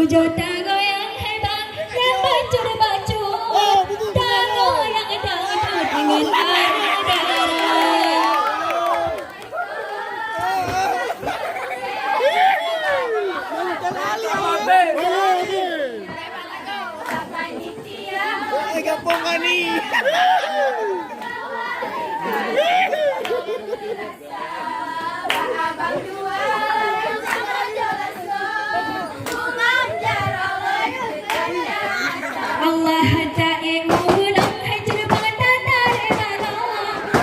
Jota goyang hebat yang bacur-bacur, tak goyang dangdut dengan arah-arah. Allah tae ulang hajar bata tare bala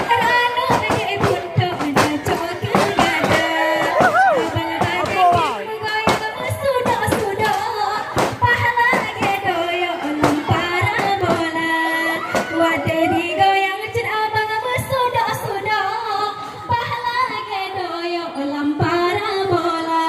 rano de punto na chokil gada abang bate goyang suda pahala ge doyo lampara bola wate di goyang cer abang suda pahala ge doyo lampara bola.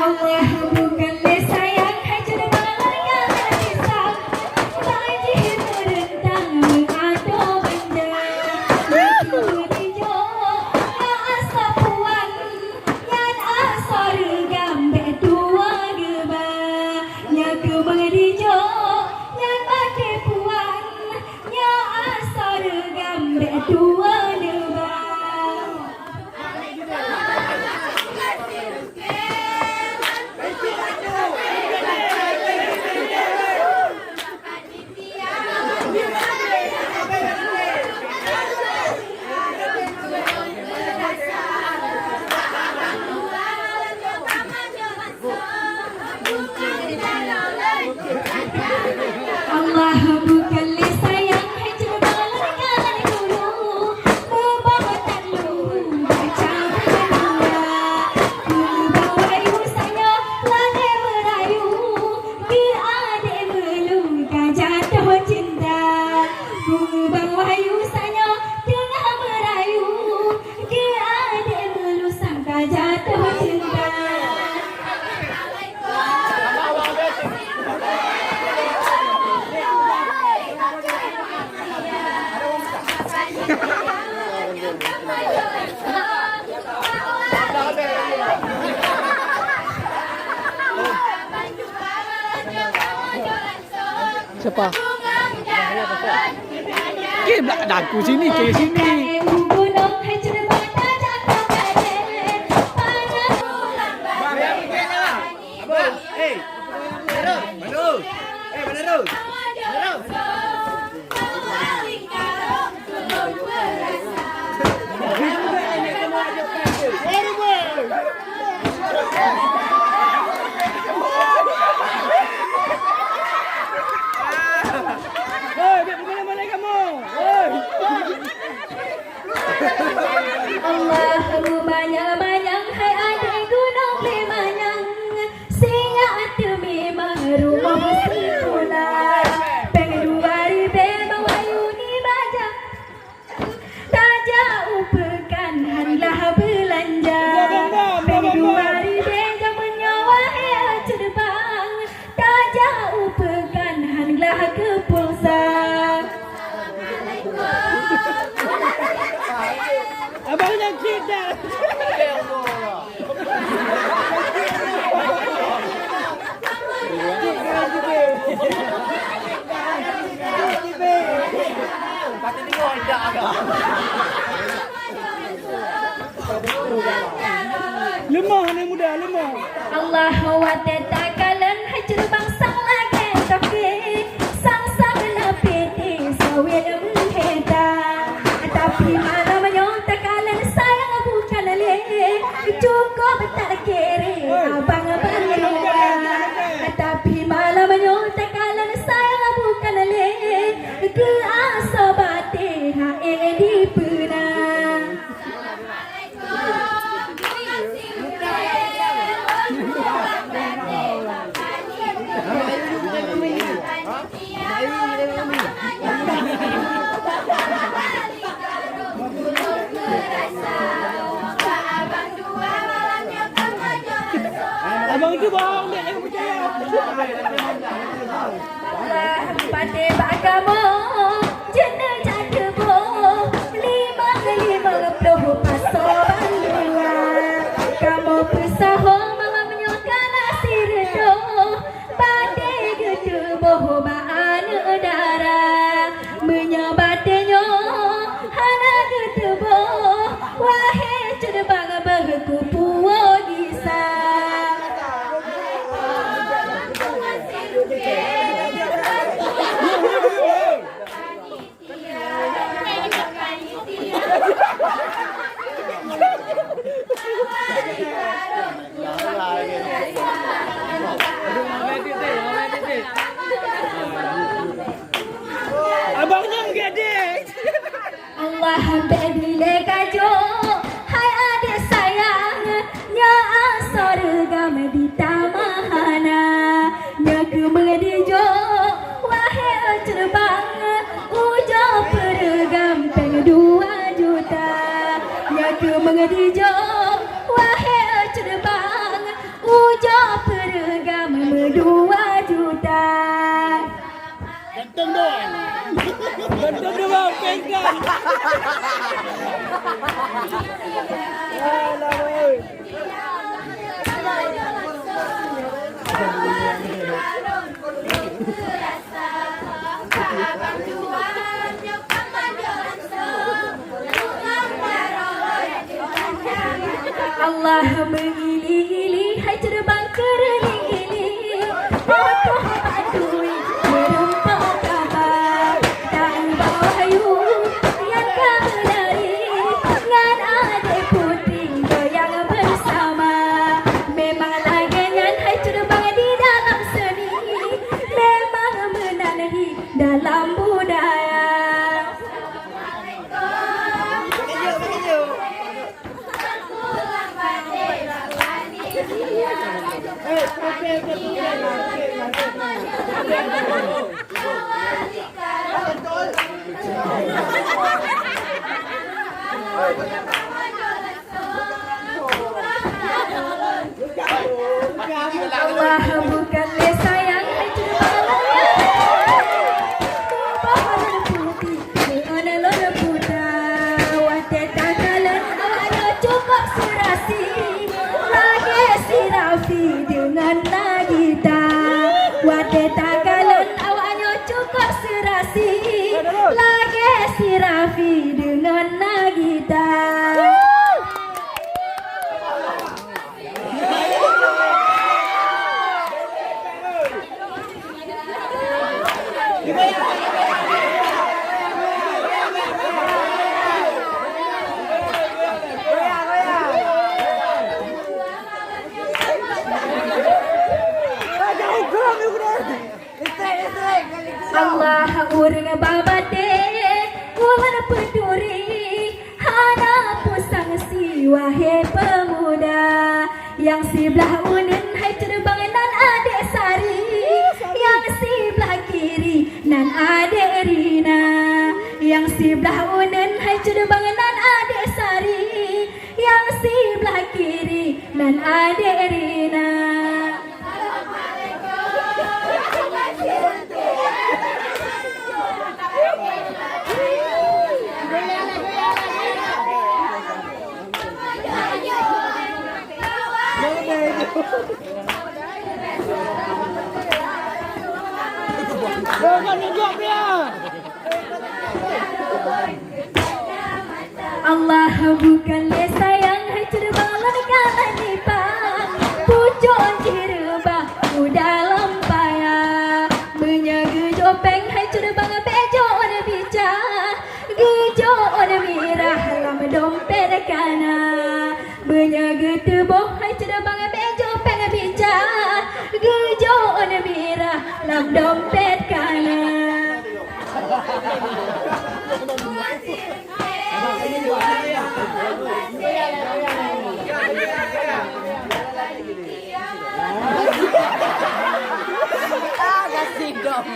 Allah bukan sayang hajar balanya risang banjir merentang mengado benda itu dijo ya asapuan yan asar gambe dua geba nya ke mengdijo yan bate puan ya asar gambe dua geba. Allah bukan sayang hajar balanya dulu membawa tandu baca berdua membawa usahanya lade merayu ke adik belum jatuh cinta membawa usahanya tengah merayu ke adik belum sangka jatuh cinta. Siapa? Ke belakang daku sini, ke sini. Allah banyak-banyak hai adik gunung limanyang singa demi merumah simula pengeduari bawayuni baja taja upekan harilah belanja pengeduari beja menyawa cerbang taja upekan harilah ke pulsa. Abangnya kita. bohong dia, jangan percaya. Pandai bagamu jenah jatuh boh 550 pasokan dua. Kamu pesaho malam menyokan asir doh. Pandai gitu boh baan udara menyobatnya hana gitu boh. Wahai cerbang berkupu gisa. Abangnya gadis. Allah bebile kajo hai adik sayang nya sorgam di tamahana nya kemedijo wahai cerbang ujo pergam peng 2 juta nya kemedijo wahai cerbang ujo pergam 2 juta. Ganteng doang. Ganteng doang pegang. Allah mengili-ili hai cerbang kerling-ili aku badui merempah kabar dan bahayu yang kemari ngan adik putih goyang bersama memang layangan hai cerbang di dalam seni memang menanahi dalam budaya. Allah bukan le sayang hai cerbang putih ana puta wate takalan ana cukup serasi lagi si Rafi dengan Nagita wate takalan awaknya cukup serasi lagi si Rafi dengan Nagita. Allah urang babade ular peduri hana pusang si wahai pemuda yang sebelah unen hai cerbang nan adik sari yang sebelah kiri nan adik Rina yang sebelah unen hai cerbang nan adik sari yang sebelah kiri nan adik Rina. Jangan nunjuk dia. Allah bukan le sayang hai cerbang lengkalan nipang pucuk cirebah dalam payah menyaga jopeng hai cerbang bejo on bica gejo on mirah lam dompet kana menyaga tubuh hai cerbang bejo peng bica gejo on mirah lam dompet kana. Kasih dong.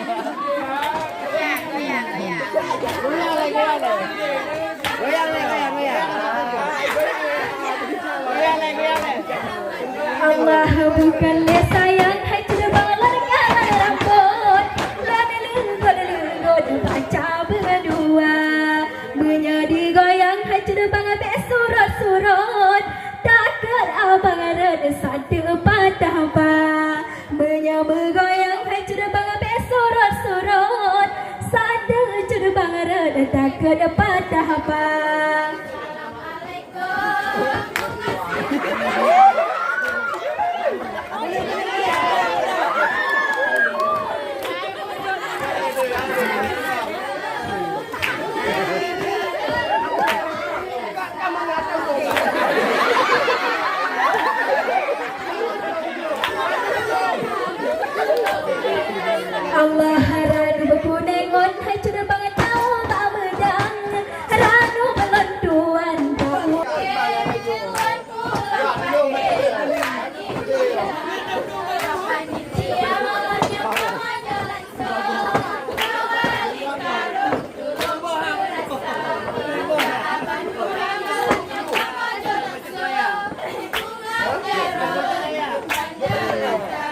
Allah bukan les takut patah apa. Allah haradu berkunengon hai cura banget tahu tak medang ranu melontuan tahu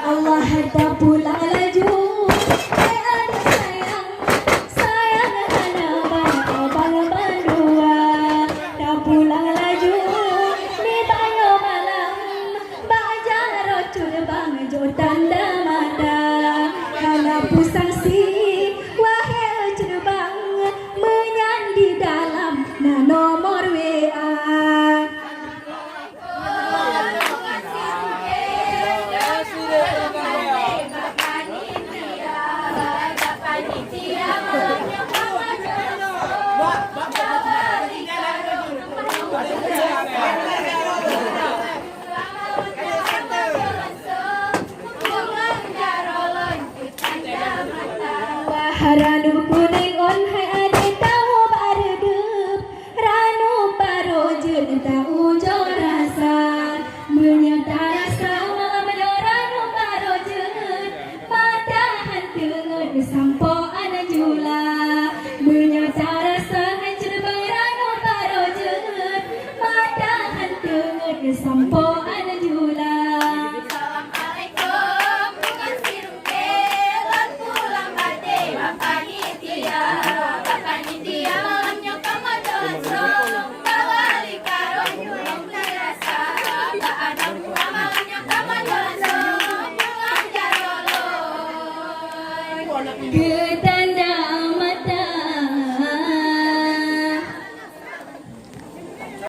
Allah harta pulang laju. Tanda mata karena pusang si wahai cerbang menyandi dalam nomor WA. Ranu kuning on hai ade tahu baredep ranu barojen tahu jo rasa menyata rasa ranu barojen padahan tengen sampo ana jula.